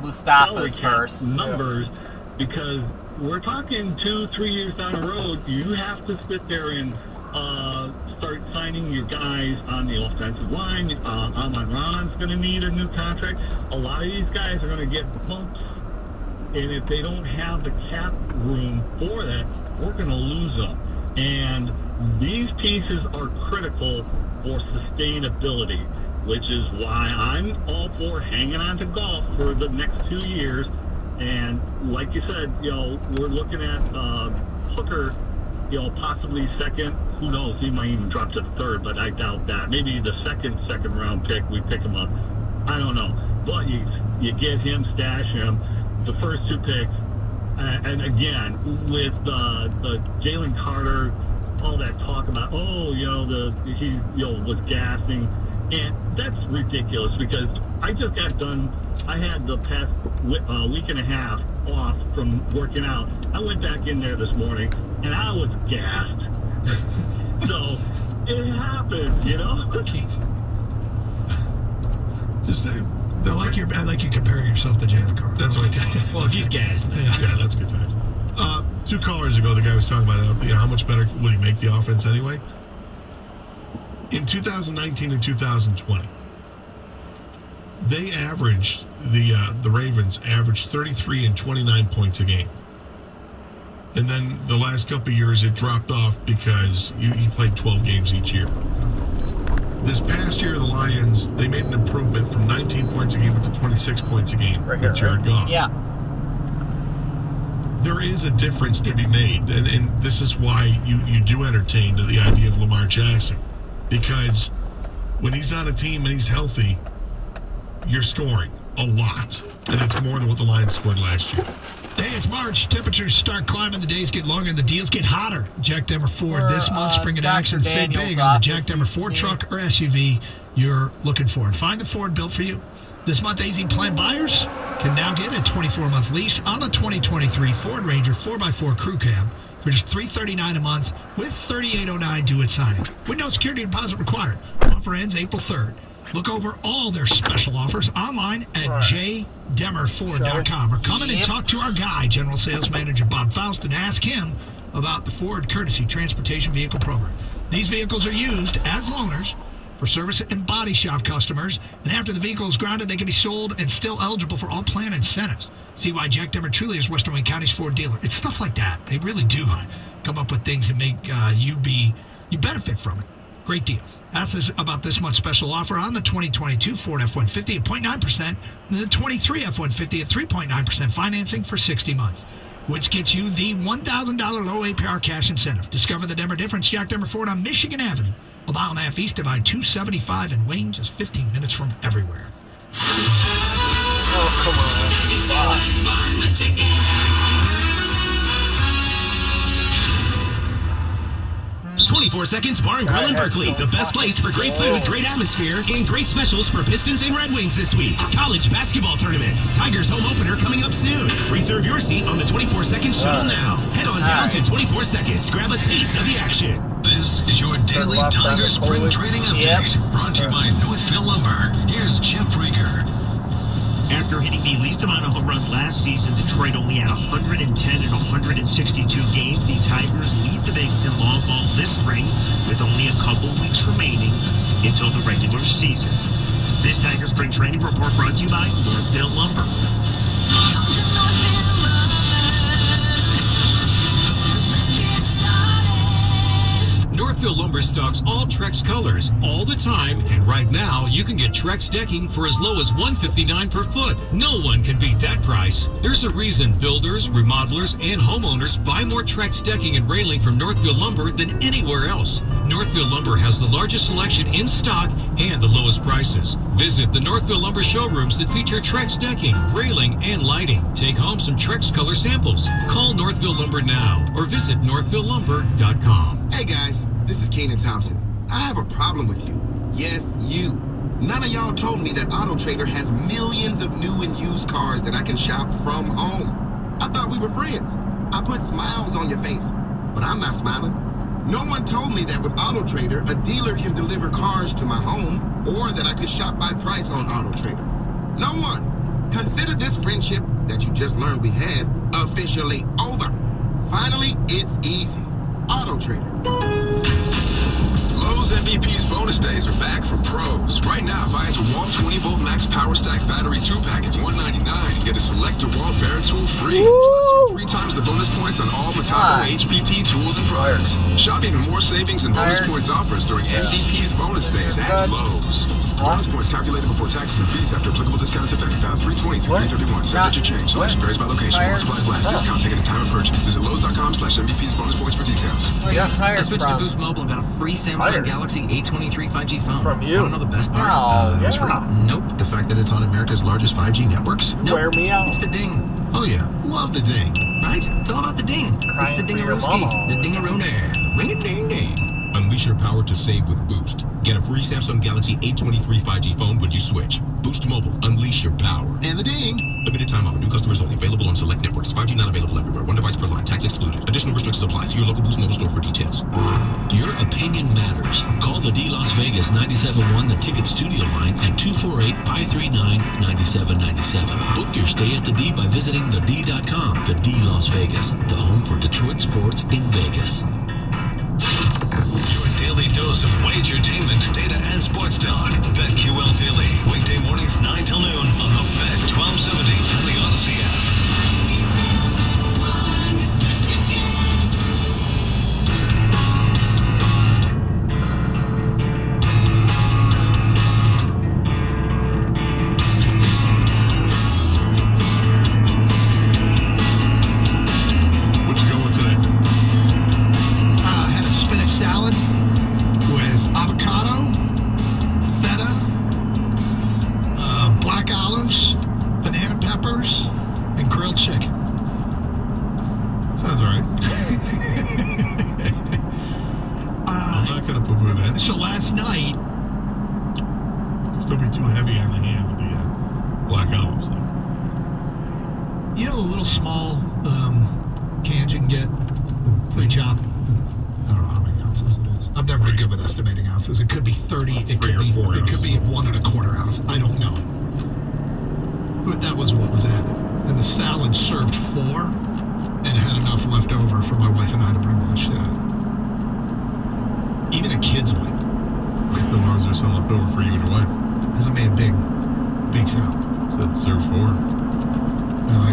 Mustafa's first numbers, because we're talking 2-3 years down the road. You have to sit there and start signing your guys on the offensive line. Amon Ra's going to need a new contract. A lot of these guys are going to get bumps, and if they don't have the cap room for that, we're going to lose them. And these pieces are critical for sustainability, which is why I'm all for hanging on to Goff for the next 2 years. And like you said, we're looking at Hooker, possibly second. Who knows? He might even drop to third, but I doubt that. Maybe the second round pick, we pick him up. I don't know. But you get him, stash him. The first 2 picks, and again with the Jalen Carter, all that talk about he was gassing, and that's ridiculous, because I just got done. I had the past week and a half off from working out. I went back in there this morning, and I was gassed. So it happens, I like you comparing yourself to Jalen Carter. That's what I tell you. Well, if he's gassed, yeah, that's good times. 2 callers ago, the guy was talking about how much better would he make the offense anyway. In 2019 and 2020, they averaged the Ravens averaged 33 and 29 points a game. And then the last couple of years it dropped off because you played 12 games each year. This past year, the Lions, they made an improvement from 19 points a game to 26 points a game with Jared Goff. Yeah. There is a difference to be made, and this is why you do entertain the idea of Lamar Jackson. Because when he's on a team and he's healthy, you're scoring a lot. And it's more than what the Lions scored last year. Hey, it's March. Temperatures start climbing. The days get longer and the deals get hotter. Jack Demmer Ford this month. Spring in action. Save big on the Jack Demmer Ford truck or SUV you're looking for. And find the Ford built for you. This month, AZ Plan buyers can now get a 24-month lease on a 2023 Ford Ranger 4x4 Crew Cab for just $339 a month with $3809 due at signing, with no security deposit required. Offer ends April 3rd. Look over all their special offers online at jdemmerford.com, or come in and talk to our guy, General Sales Manager Bob Faust, and ask him about the Ford Courtesy Transportation Vehicle Program. These vehicles are used as loaners for service and body shop customers, and after the vehicle is grounded, they can be sold and still eligible for all plan incentives. See why Jack Demmer truly is Western Wayne County's Ford dealer. It's stuff like that. They really do come up with things that make you benefit from it. Great deals. Ask us about this month's special offer on the 2022 Ford F-150 at 0.9% and the 23 F-150 at 3.9% financing for 60 months, which gets you the $1,000 low APR cash incentive. Discover the Demmer difference. Jack Demmer Ford on Michigan Avenue, a mile and a half east of I-275 in Wayne, just 15 minutes from everywhere. Oh, come on. 24 Seconds Bar and Grill in Berkeley. The best place for great food, great atmosphere, and great specials for Pistons and Red Wings this week. College basketball tournaments. Tigers home opener coming up soon. Reserve your seat on the 24 Seconds shuttle now. Head on down to 24 Seconds. Grab a taste of the action. This is your daily Tigers spring training update. Brought to you by Northville Lumber. Here's Jeff Rieger. After hitting the least amount of home runs last season, Detroit only had 110 in 162 games. The Tigers lead the Bigs in long ball this spring with only a couple weeks remaining until the regular season. This Tiger Spring Training Report brought to you by Northville Lumber. Northville Lumber stocks all Trex colors all the time, and right now you can get Trex decking for as low as $159 per foot. No one can beat that price. There's a reason builders, remodelers, and homeowners buy more Trex decking and railing from Northville Lumber than anywhere else. Northville Lumber has the largest selection in stock and the lowest prices. Visit the Northville Lumber showrooms that feature Trex decking, railing, and lighting. Take home some Trex color samples. Call Northville Lumber now or visit northvillelumber.com. Hey guys, this is Kenan Thompson. I have a problem with you. Yes, you. None of y'all told me that AutoTrader has millions of new and used cars that I can shop from home. I thought we were friends. I put smiles on your face, but I'm not smiling. No one told me that with AutoTrader, a dealer can deliver cars to my home, or that I could shop by price on AutoTrader. No one. Consider this friendship that you just learned we had officially over. Finally, it's easy. AutoTrader. Lowe's MVP's bonus days are back for pros. Right now, buy a DeWalt 20-volt Max Power Stack Battery 2-pack at $199 and get a select DeWalt Bear tool free. Plus, 3 times the bonus points on all Mataco HPT tools and products. Shop even more savings and bonus points offers during MVP's bonus days at Lowe's. Bonus points calculated before taxes and fees after applicable discounts effective about 3/20 through 3/31. Subject to change. Selection varies by location. While supplies last. Discount taken at time of purchase. Visit Lowe's.com/MVP's bonus points for details. I switched to Boost Mobile and got a free Samsung Galaxy A23 5G phone. From you? I don't know the best part. It's free. Nope. The fact that it's on America's largest 5G networks? Nope. Wear me out. It's the ding. Oh yeah, love the ding. Right? It's all about the ding. It's the Crying for your dingarooski. mama. The dingarone. Ring-a-ding-ding. Unleash your power to save with Boost. Get a free Samsung Galaxy A23 5G phone when you switch. Boost Mobile. Unleash your power. And the ding. Limited time offer. New customers only. Available on select networks. 5G not available everywhere. One device per line. Tax excluded. Additional restrictions apply. See your local Boost Mobile store for details. Your opinion matters. Call the D Las Vegas 97.1 The Ticket Studio line at 248-539-9797. Book your stay at the D by visiting thed.com. The D Las Vegas, the home for Detroit sports in Vegas. Your daily dose of wagertainment, data, and sports talk. BetQL Daily. Weekday mornings 9 till noon on the Bet 1270 and the Odyssey app. What you going today? Had a spinach salad with avocado, feta, black olives, banana peppers, and grilled chicken. Sounds all right. I'm not going to poo-poo that. So last night, Just don't be too heavy on the hand with the black olives. Though. you know the little small cans you can get pre-chopped? I don't know how many ounces it is. I've never been good with estimating ounces. It could be 30. It could be 4 it could be 1 1/4 ounce. I don't know. But that was what was added. And the salad served 4, and it had enough left over for my wife and I to bring lunch to. Even the kids went. The ones there's some left over for you and your wife. Because I made a big salad. Said serve 4.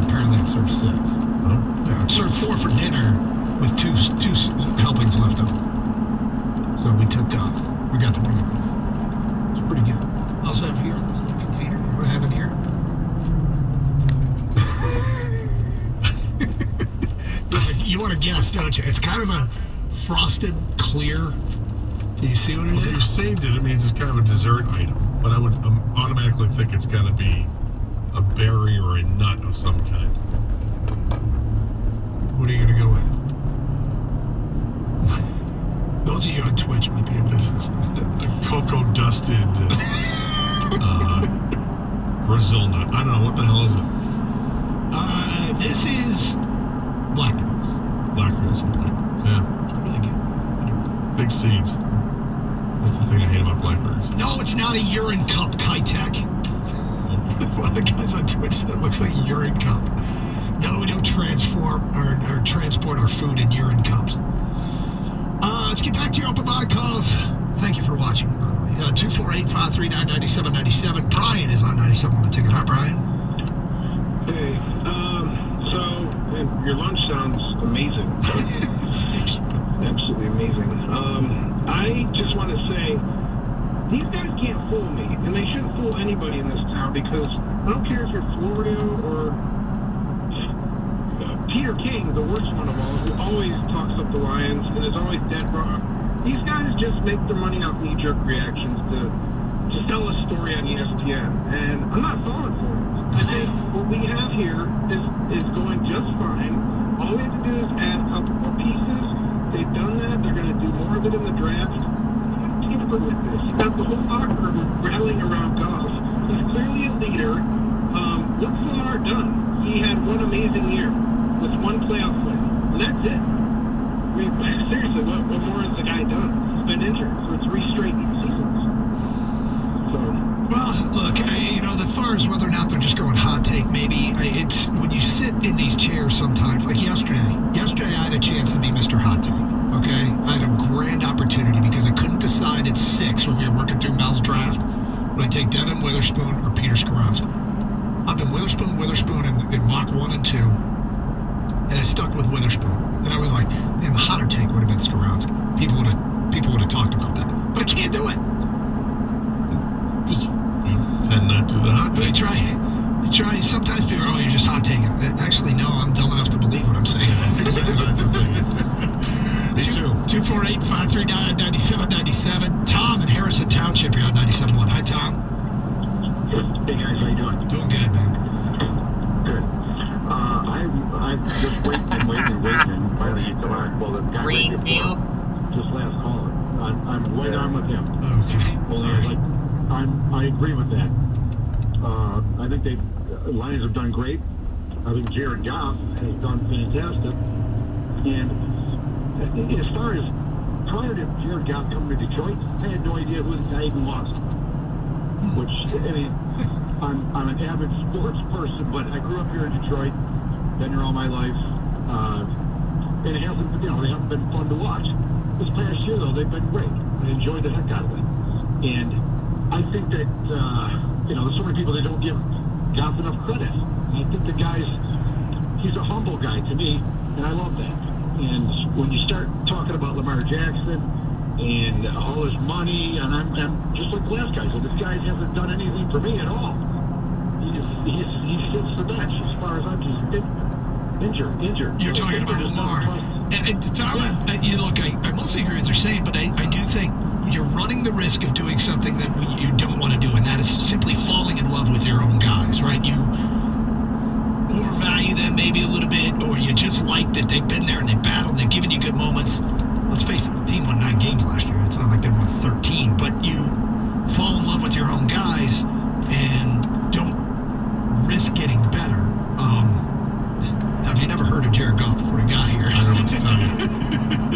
Apparently it served 6. Huh? Yeah, it served 4 for dinner with two helpings left over. So we got to bring it. It's pretty good. I also have here this little container. What do I have in here? You want to guess, don't you? It's kind of a frosted clear. Do you see what it Well, if you is? saved it, it means it's kind of a dessert item. But I would automatically think it's got to be a berry or a nut of some kind. What are you going to go with? Those of you on Twitch might be able to see. A cocoa dusted Brazil nut. I don't know. What the hell is it? This is blackberries. Blackberries. Yeah. It's really good. Big seeds. That's the thing I hate about blackberries. No, it's not a urine cup, Kitech. One of the guys on Twitch said it looks like a urine cup. No, we don't transport our food in urine cups. Let's get back to your open line calls. Thank you for watching, by the way. 248-539-9797. Brian is on 97 on the ticket. Hi, Brian. Hey, so your lunch sounds amazing. Absolutely amazing. I just want to say, these guys can't fool me, and they shouldn't fool anybody in this town, because I don't care if you're Florio or Peter King, the worst one of all, who always talks up the Lions and is always dead wrong. These guys just make their money off knee-jerk reactions to tell a story on ESPN, and I'm not falling for it. I think what we have here is going just fine. All we have to do is add a couple more pieces. They've done that. They're going to do more of it in the draft. Tamper with this. You've got the whole locker room rallying around Goff. He's clearly a leader. What's Lamar done? He had one amazing year with one playoff win. And that's it. I mean, seriously, what more is Witherspoon or Peter Skoronski. I've been Witherspoon in mock 1 and 2, and I stuck with Witherspoon. And I was like, man, the hotter take would have been Skoronski. People would have talked about that, but I can't do it. You tend not to do the hot take. You try. Sometimes people are, you're just hot taking. Actually, no, I'm dumb enough to believe what I'm saying. Exactly. Me too. 248-539-9797. Tom in Harrison Township, you're on 97.1. Hi, Tom. Hey guys, how you doing? Doing good, man. Good. I'm just waiting. Finally, the guy right before, just last caller. I'm right on with him. Okay. Sorry. I agree with that. I think the Lions have done great. I think Jared Goff has done fantastic. And as far as prior to Jared Goff coming to Detroit, I had no idea who the guy even was. Which, I mean, I'm an avid sports person, but I grew up here in Detroit, been here all my life, and it hasn't, they haven't been fun to watch. This past year, though, they've been great. I enjoyed the heck out of it. And I think that, there's so many people that don't give Goff enough credit. I think the he's a humble guy to me, and I love that. And when you start talking about Lamar Jackson and all his money, and I'm just like the last guy. So this guy hasn't done anything for me at all. He sits the bench as far as I'm just injured. You're talking about Lamar. And Tom, look, I mostly agree with what you're saying, but I do think you're running the risk of doing something that you don't want to do, and that is simply falling in love with your own guys, right? You overvalue them maybe a little bit, or you just like that they've been there and they battled, they've given you good moments. Let's face it, the team won 9 games last year. It's not like they won 13, but you fall in love with your own guys and don't risk getting better. Have you never heard of Jared Goff before he got here? I don't know what to tell you.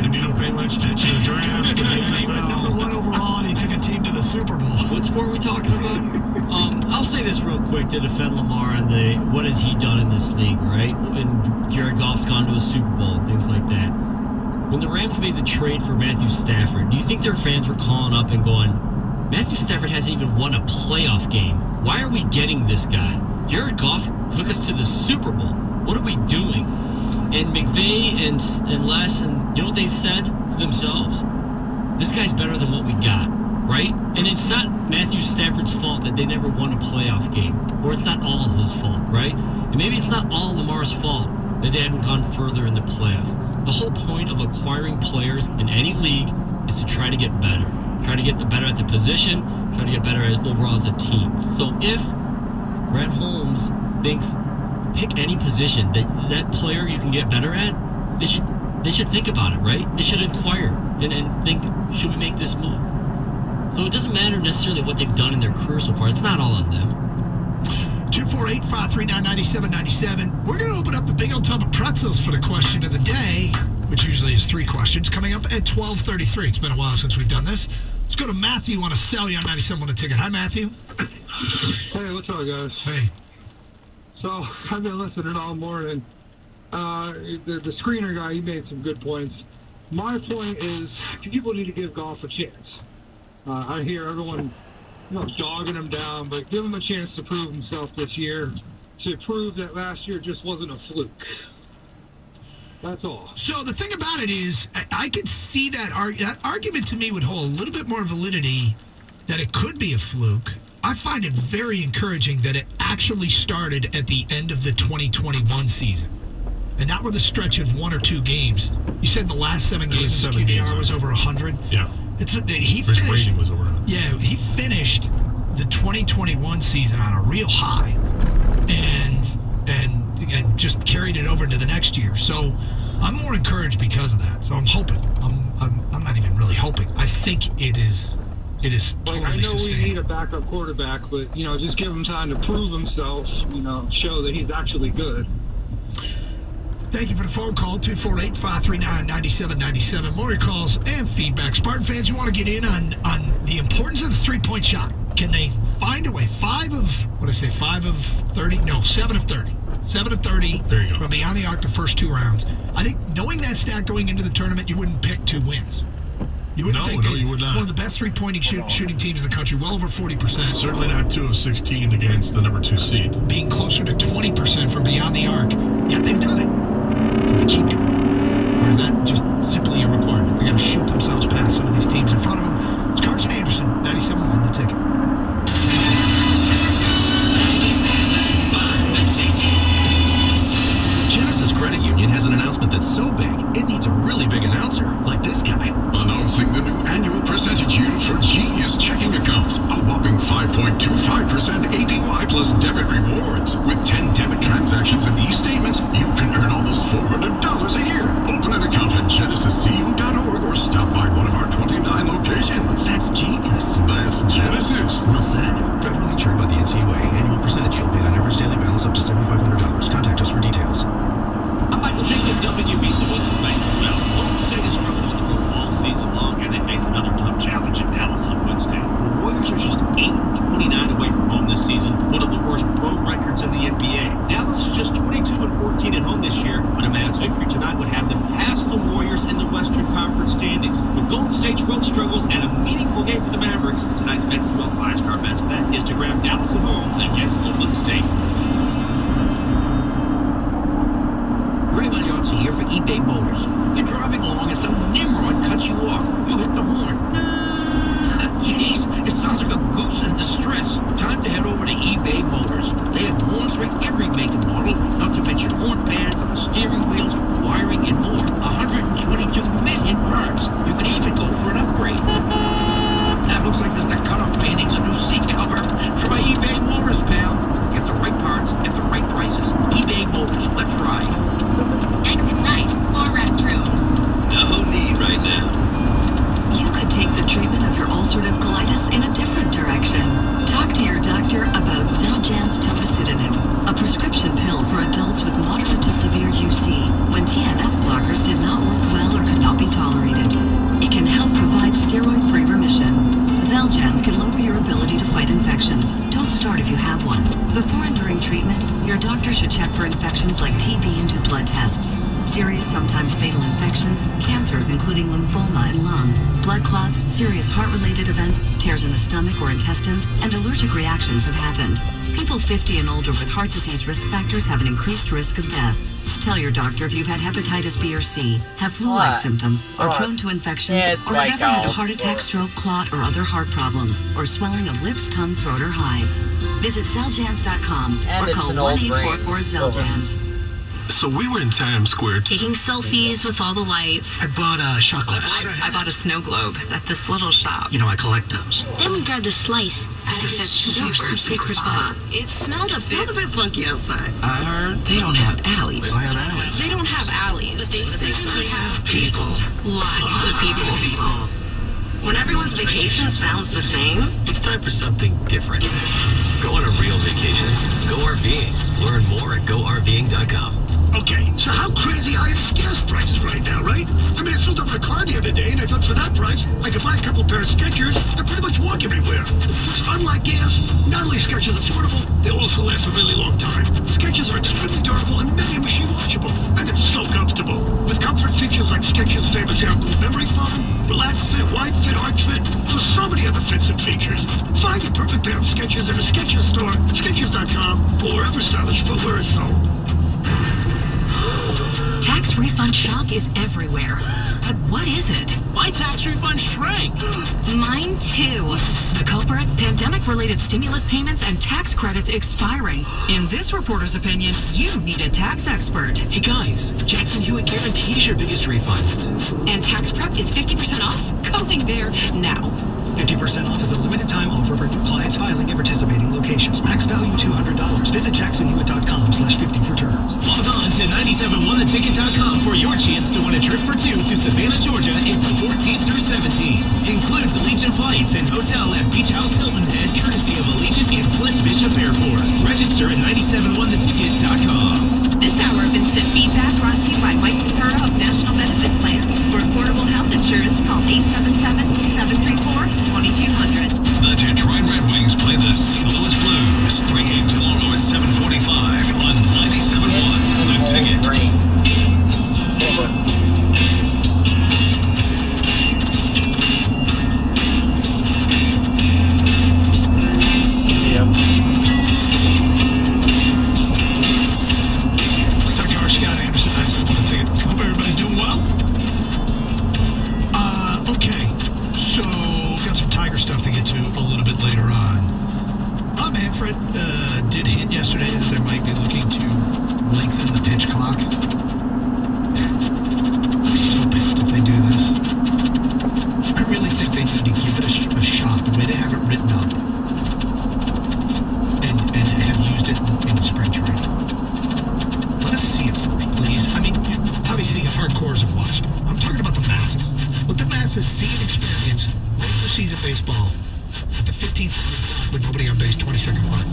And you don't pay much attention to the draft. He went #1 overall and he took a team to the Super Bowl. What sport are we talking about? I'll say this real quick to defend Lamar and what has he done in this league, right? And Jared Goff's gone to a Super Bowl and things like that. When the Rams made the trade for Matthew Stafford, do you think their fans were calling up and going, Matthew Stafford hasn't even won a playoff game. Why are we getting this guy? Jared Goff took us to the Super Bowl. What are we doing? And McVay and Les, and you know what they said to themselves? This guy's better than what we got, right? And it's not Matthew Stafford's fault that they never won a playoff game. Or it's not all his fault, right? And maybe it's not all Lamar's fault that they haven't gone further in the playoffs. The whole point of acquiring players in any league is to try to get better. Try to get better at the position, try to get better overall as a team. So if Brett Holmes thinks pick any position that player you can get better at, they should think about it, right? They should inquire and think, should we make this move? So it doesn't matter necessarily what they've done in their career so far. It's not all on them. 248-539-9797. We're going to open up the big old tub of pretzels for the question of the day, which usually is 3 questions, coming up at 12:33. It's been a while since we've done this. Let's go to Matthew on a cell. You're on 97 on a ticket. Hi, Matthew. Hey, what's up, guys? Hey. So, I've been listening all morning. The screener guy, he made some good points. My point is, people need to give Goff a chance. I hear everyone, dogging him down, but give him a chance to prove himself this year, to prove that last year just wasn't a fluke. That's all. So the thing about it is, I could see that argument to me would hold a little bit more validity that it could be a fluke. I find it very encouraging that it actually started at the end of the 2021 season. And not with a stretch of 1 or 2 games. You said the last 7 games, the QBR was over 100? Yeah. His rating was over 100. Yeah, he finished the 2021 season on a real high. And just carried it over to the next year. So I'm more encouraged because of that. So I'm hoping. I'm not even really hoping. I think it is totally I know sustainable. We need a backup quarterback, but just give him time to prove himself. Show that he's actually good. Thank you for the phone call, 248-539-9797. More calls and feedback. Spartan fans, you want to get in on the importance of the three-point shot. Can they find a way? 5 of 30? No, 7 of 30. 7 of 30 there you go. From beyond the arc the first 2 rounds. I think knowing that stat going into the tournament, you wouldn't pick 2 wins. You wouldn't think you would not. One of the best three-point shooting teams in the country, well over 40%. Certainly not 2 of 16 against the number 2 seed. Being closer to 20% from beyond the arc. Yeah, they've done it. Do they keep doing it? Or is that just simply a requirement? They're going to shoot themselves past some of these teams in front of them. It's Carson Anderson, 97.1 The Ticket. Genesis Credit Union has an announcement that's so big, it needs a really big announcer, like this guy. Announcing the new annual percentage yield for Genius checking accounts. A whopping 5.25% APY plus debit rewards. With 10 debit transactions and e-statements, you can earn almost $400 a year. Open an account at genesiscu.org or stop by one of our 29 locations. That's genius. That's Genesis. Well said. Federally insured by the NCUA. Annual percentage yield paid on average daily balance up to $7,500. Contact us for details. I'm Michael Jenkins, WB Sports Bank. Well, Golden State has struggled on the road all season long, and they face another tough challenge in Dallas on Wednesday. The Warriors are just 8-29 away from home this season, one of the worst road records in the NBA. Dallas is just 22-14 at home this year, but a Mavs victory tonight would have them pass the Warriors in the Western Conference standings. With Golden State's road struggles and a meaningful game for the Mavericks, tonight's BetQL 5-star best bet is to grab Dallas at home against Golden State. Ray Magliozzi here for eBay Motors. You're driving along and some nimrod cuts you off. You hit the horn. Jeez, it sounds like a goose in distress. Time to head over to eBay Motors. They have horns for every make and model, not to mention horn pads, steering wheels, wiring, and more. 122 million parts. You can even go for an upgrade. That looks like Mr. Cutoff paintings a new seat cover. Try eBay Motors, pal. Get the right parts at the right prices. eBay Motors. Let's ride. Exit right for restrooms. No need right now. You could take the treatment of your ulcerative colitis in a different direction. Talk to your doctor about Xeljanz tofacitinib, a prescription pill for adults with moderate to severe UC when TNF blockers did not work well or could not be tolerated. It can help provide steroid-free remission. Xeljanz can lower your ability to fight infections. Don't start if you have one. Before and during treatment, your doctor should check for infections like TB and do blood tests. Serious, sometimes fatal infections, cancers including lymphoma and lung, blood clots, serious heart-related events, tears in the stomach or intestines, and allergic reactions have happened. People 50 and older with heart disease risk factors have an increased risk of death. Tell your doctor if you've had hepatitis B or C, have flu-like symptoms, are prone to infections, or have ever had a heart attack, stroke, clot, or other heart problems, or swelling of lips, tongue, throat, or hives. Visit Xeljanz.com or call 1-844-XELJANZ. So we were in Times Square Taking selfies with all the lights. I bought a shot glass. I bought a snow globe at this little shop. You know, I collect those. Then we grabbed a slice at this super secret spot. It smelled a bit funky outside. I heard they don't have alleys. They don't have alleys. They don't have alleys, but they certainly have people. Lots of people. When everyone's vacation sounds the same, It's time for something different. Go on a real vacation. Go RVing. Learn more at GoRVing.com. Okay, so how crazy are gas prices right now, right? I mean, I filled up my car the other day, and I thought for that price, I could buy a couple pairs of Skechers and pretty much walk everywhere. So unlike gas, not only Skechers affordable, they also last a really long time. Skechers are extremely durable and many machine washable, and they're so comfortable. With comfort features like Skechers' famous Air Blue Memory Foam, Relax Fit, Wide Fit, Arch Fit, plus so many other fits and features. Find your perfect pair of Skechers at a Skechers store, Skechers.com, or wherever stylish footwear is sold. Tax refund shock is everywhere. But what is it? My tax refund shrank. Mine too. The culprit? Pandemic-related stimulus payments and tax credits expiring. In this reporter's opinion, you need a tax expert. Hey guys, Jackson Hewitt guarantees your biggest refund. And tax prep is 50% off. Going there now. 50% off is a limited time offer for new clients filing at participating locations. Max value $200. Visit jacksonhewitt.com/50 for terms. Log on to 971theticket.com for your chance to win a trip for two to Savannah, Georgia, April 14th through 17th. Includes Allegiant flights and hotel at Beach House Hilton Head, courtesy of Allegiant and Flint Bishop Airport. Register at 971theticket.com. This hour of instant feedback brought to you by Mike Picaro of National Benefit Plans. For affordable health insurance, call 877-734-2200. The Detroit Red Wings play the St. Louis Blues. Pregame tomorrow at 7:45 on 97.1 The Ticket. might be looking to lengthen the pitch clock. I'm so pissed if they do this. I really think they need to give it a shot the way they have it written up and have used it in spring training. Let us see it first, please. I mean, obviously the hardcores have watched. I'm talking about the masses. Let the masses see and experience regular season baseball at the 15th with nobody on base, 22nd mark.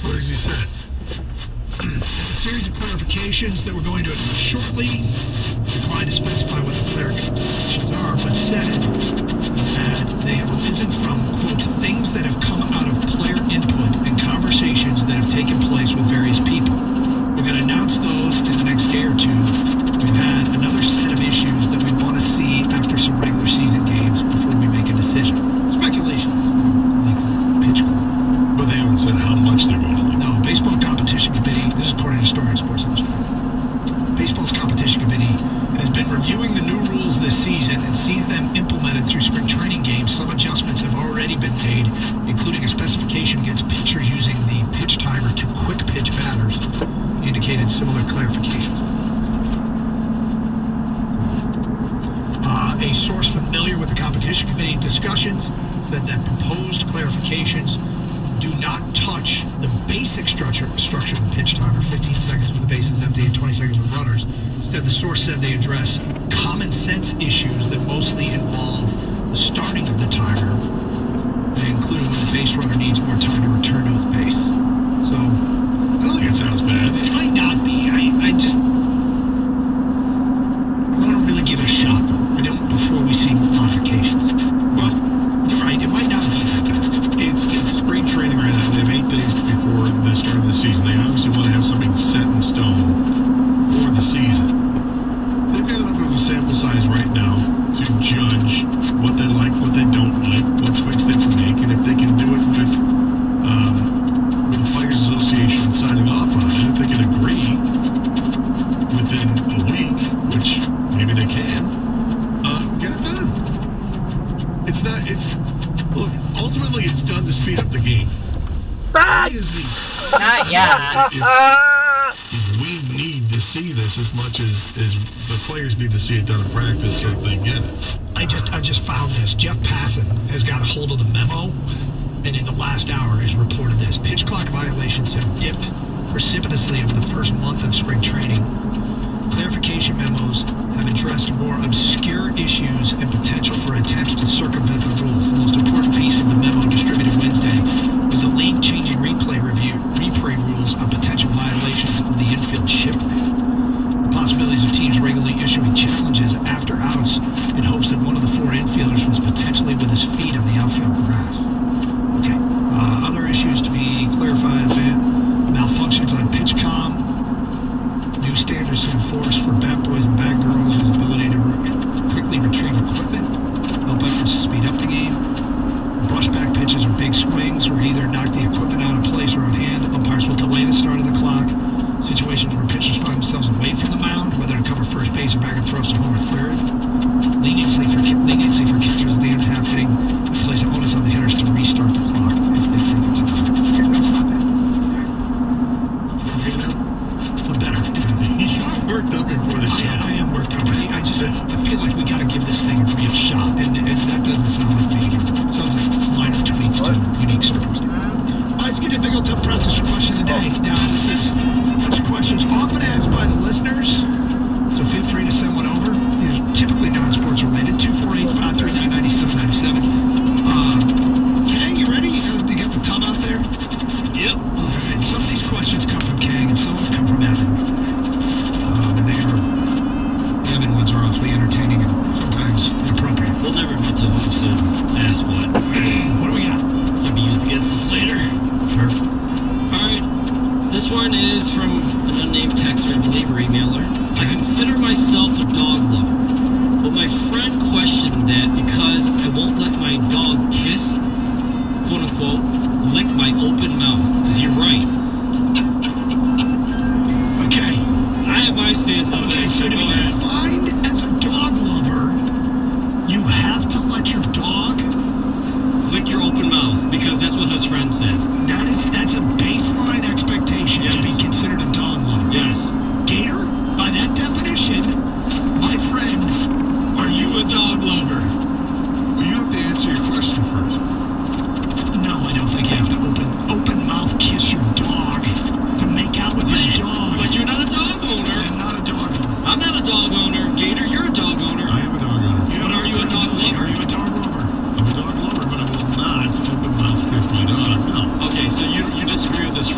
What has he said? A series of clarifications that we're going to shortly. Declined to specify what the clarifications are, but said that they have arisen from, quote, things that have come out of player input and conversations that have taken place with various people. We're going to announce those in the next day or two. We've had another set of issues that we want to see after some regular season games before we make a decision. Speculation. Like pitch clock. But they haven't said how much they're going to do. No, Baseball Competition Committee, this is according to Story in Sports Illustrated. Baseball's Competition Committee has been reviewing the new rules this season and sees them implemented through spring training games. Some adjustments have already been made, including a specification against pitchers using the pitch timer to quick pitch batters, indicated similar clarifications. A source familiar with the Competition Committee discussions said that proposed clarifications do not touch the basic structure of the pitch timer, 15 seconds with the bases empty and 20 seconds with runners. Instead, the source said they address common sense issues that mostly involve the starting of the timer, including when the base runner needs more time to return to his base. So, I don't think it sounds bad. It might not be. I want to really give it a shot, though. I don't before we see modifications. Well, you're right. It might not be that bad. It's spring training right now. They have 8 days before the start of the season. They obviously want to have something set in stone for the season. They've got enough of a sample size right now to judge what they like, what they don't like, what tweaks they can make, and if they can do it with the Players Association signing off on it, if they can agree within a week, which maybe they can, get it done. Look, ultimately it's done to speed up the game. Not yet. If we need to see this as much as the players need to see it done in practice so they get it. I just found this. Jeff Passan has got a hold of the memo, and in the last hour has reported this. Pitch clock violations have dipped precipitously over the first month of spring training. Clarification memos have addressed more obscure issues and potential for attempts to circumvent the rules. The most important piece of the memo distributed Wednesday was the league changing replay rules on potential violations of the infield chip. The possibilities of teams regularly issuing challenges after outs in hopes that one of the 4 infielders was potentially with his feet on the outfield grass. Okay. Other issues to be clarified: malfunctions on PitchCom. New standards to enforce for bat boys and bat girls whose ability to quickly retrieve equipment, help efforts to speed up the game. Brushback pitches or big swings where either knock the equipment out of place or on hand. Umpires will delay the start of the clock. Situations where pitchers find themselves away from the mound, whether to cover first base or back and throws to home or third. Leniency for catchers at the end of half inning and place onus on the hitters to restart the clock if they think it's enough. Okay, that's not bad. Better. You're worked up before the show. I am worked up. I feel like we got to give this thing a real shot, and that doesn't sound like me. It sounds like minor tweaks to unique circumstances. All right, let's get to Big Old Tough Processor question of the day. Now, this is a bunch of questions often asked by the listeners, so feel free to send one over. These are typically non-sports related. 248-539-9797. Kang, you ready? You got the tub out there? Yep. All right. Some of these questions come from Kang, and some of them come from Evan. Evan ones are awfully entertaining and sometimes inappropriate. We'll never admit to who said ask what. What do we got? You'll be used against us later. Sure. Alright. This one is from an unnamed texter, I believe, or emailer. I consider myself a dog lover, but my friend questioned that because I won't let my dog kiss, quote unquote, lick my open mouth. Is he right? Okay. I have my stance on this. So to be defined as a dog lover, you have to let your dog lick your open mouth, because that's what his friend said. That is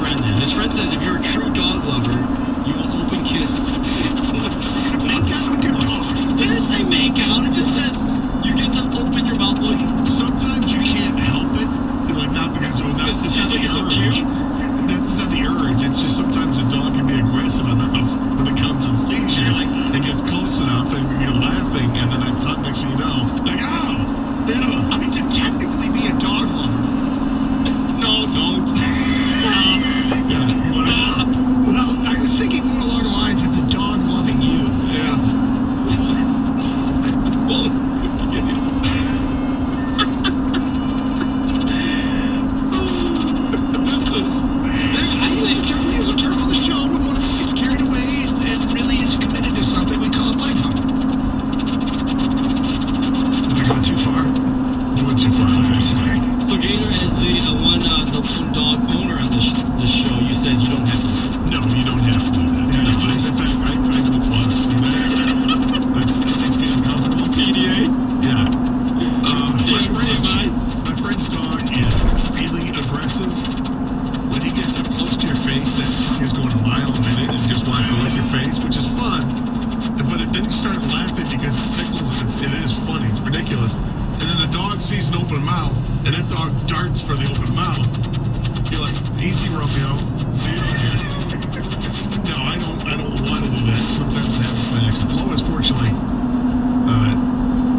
friend then. His friend says if you're a true dog lover, you will open kiss. Make out with your dog. It doesn't say make out. It just says you get to open your mouth. Sometimes you can't help it. Like, not because, it's not the urge. That's not the urge. It's just sometimes a dog can be aggressive enough when it comes and sees you and gets close enough and you're laughing and then next thing you know, like, oh, I mean, to technically be a dog lover. No, don't. Well, I was thinking more along the lines of the dog loving you. Yeah. There's a term on the show when one gets carried away and really is committed to something we call life hug. Am I going too far? You went too far. Okay, sorry. So Gator, as the one dog owner on the show, you said you don't have to. No, you don't have to do that. In fact, I would want to see that. That makes me uncomfortable. PDA? Yeah. My friend's dog is really aggressive. When he gets up close to your face, that dog is going a mile a minute and just wants to lick your face, which is fun. But then you start laughing because it tickles and it is funny. It's ridiculous. And then the dog sees an open mouth, and that dog darts for the open mouth. You're like, easy, Romeo. No, I don't want to do that. Sometimes it happens by accident. Lois, fortunately,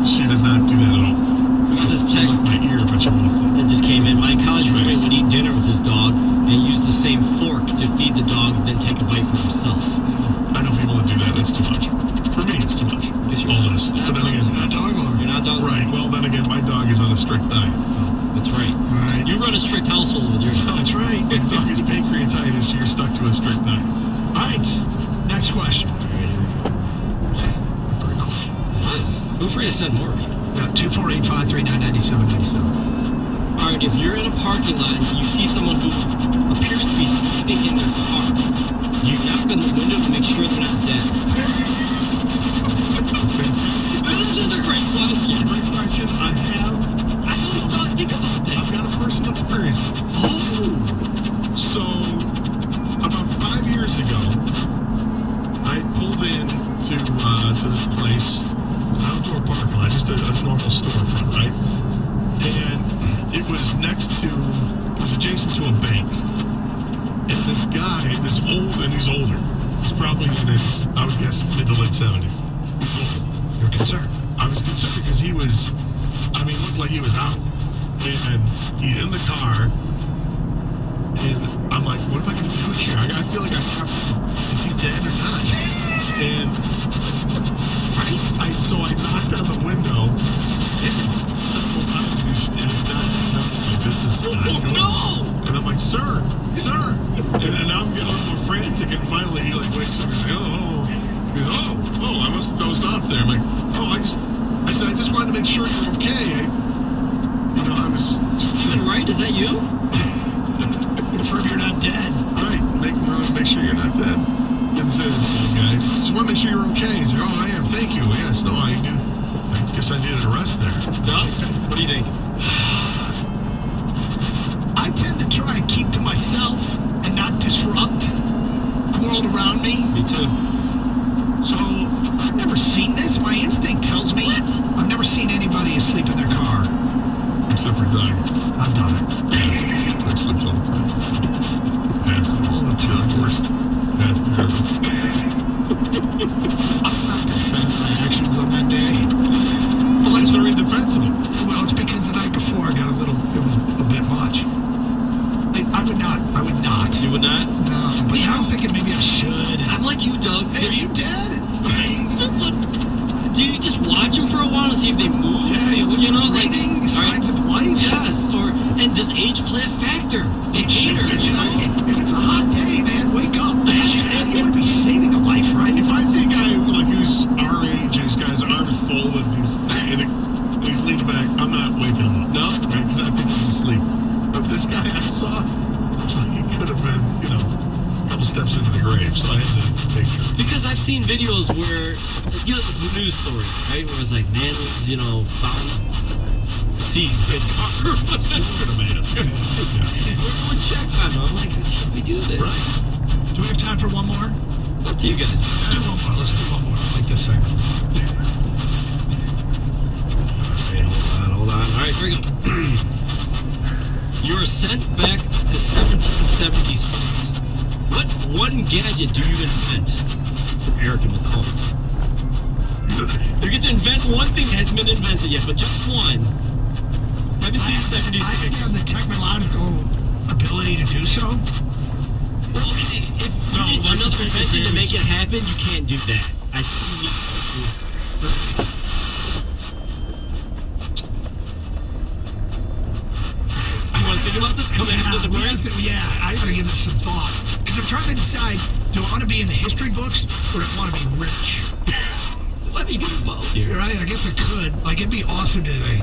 she does not do that at all. This text, my ear, but she won't. It just came in. My college roommate would eat dinner with his dog and use the same fork to feed the dog and then take a bite for himself. I know people that do that. That's too much. For me, it's too much. All this. But then again, not dog lover. You're not dog lover. Right. Well, then again, my dog is on a strict diet. So. That's right. Right. You run a strict household with your dog. That's right. If dog is pancreatitis, you're stuck to a strict diet. All right. Next question. Feel free to send more. 248-539-9797. All right, if you're in a parking lot and you see someone who appears to be sleeping in their car, you knock on the window to make sure they're not dead. This is a great question. Great question. I just don't think about this. I've got a personal experience. So, about 5 years ago, I pulled in to this place. It's an outdoor parking lot, just a normal storefront, right? And it was adjacent to a bank. And this guy, he's older. He's probably in his, I would guess, mid to late 70s. You're concerned? I was concerned because he looked like he was out. And he's in the car. And I'm like, what am I going to do here? I feel like is he dead or not? And so I knocked on the window, and several times he's not, this is not good. No! And I'm like, sir. And now I'm getting a little more frantic, and finally he wakes up and says, oh, I must have dozed off there. I'm like, I said, I just wanted to make sure you're okay. I was just... Even right? Is that you? Confirm you're not dead. Right. Make sure you're not dead. And says, guy, just want to make sure you're okay. He's like, I am. Thank you. Yes. No, I guess I needed a rest there. No? What do you think? I tend to try and keep to myself and not disrupt the world around me. Me too. So, I've never seen this. My instinct tells me. What? I've never seen anybody asleep in their car. Except for Doug. I've done it. I slept all the time. All the time. Worst. I'm not defending my actions on that day. Well, that's very defensible. Well, it's because the night before it was a bit much. I would not. You would not? No, but now I'm thinking maybe I should. I'm like you, Doug. Hey, are you dead? Do you just watch them for a while to see if they move? Yeah, you look at breathing, signs of life. Yes, and does age play a factor? If it's a hot day, man, wake up. You want to be saving a life, right? If I see a guy who's our age and his guy's arms folded and he's leaning back, I'm not waking him up. No? Right? Because I think he's asleep. But this guy I saw, he could have been, a couple steps into the grave, so I had to take care of it. Because I've seen videos where, the news story, right? Where it's like, man was, found seized dead car. Florida man. We're going to check on him. I'm like, it should be do this. Right. Do we have time for one more? Up to you guys. Let's do one more. Let's do one more. I like this segment. Hold on. All right, here we go. You are sent back to 1776. What one gadget do you invent? For Eric and McCall. You get to invent one thing that hasn't been invented yet, but just one. 1776. I think I have the technological ability to do so. Well, if you need another invention to make it happen, you can't do that. I think you need. Think about this coming after the break? I gotta give this some thought. Because I'm trying to decide, do I want to be in the history books or do I want to be rich? Let me get involved here. Right? I guess I could. Like, it'd be awesome to be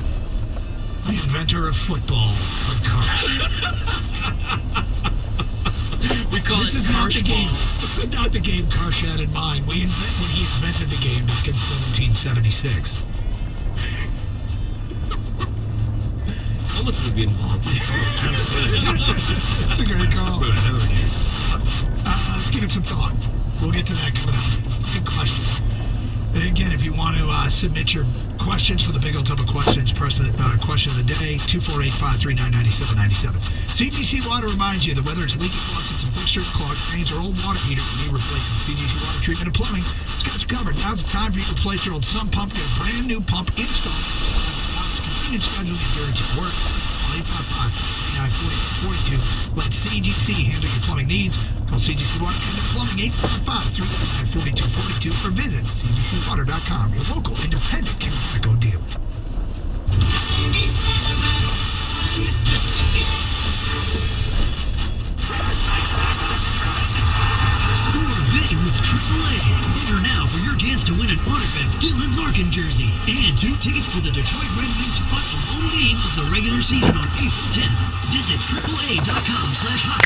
the inventor of football on cars. We call this it is not the game. ball. This is not the game Karsh had in mind when he invented the game back in 1776. How much would be involved? That's a great call. Let's give it some thought. We'll get to that coming up. Good question. And again, if you want to submit your questions for the Big Old Tub of Questions, press the question of the day, 248-539-9797. CGC Water reminds you that whether it's leaking faucets and fixtures, clogged drains, or old water heater you need replacing, CGC Water Treatment and Plumbing has got you covered. Now's the time for you to replace your old sump pump, get a brand new pump installed. Schedule your guarantee work. 855-940-42. Let CGC handle your plumbing needs. Call CGC Water Treatment Plumbing 855-339-4242 or visit cgcwater.com. Your local independent chemical dealer. Score big with AAA. Enter now for your chance to win an autographed Dylan Larkin jersey and 2 tickets for the Detroit Red Wings final home game of the regular season on April 10th. Visit AAA.com/hockey.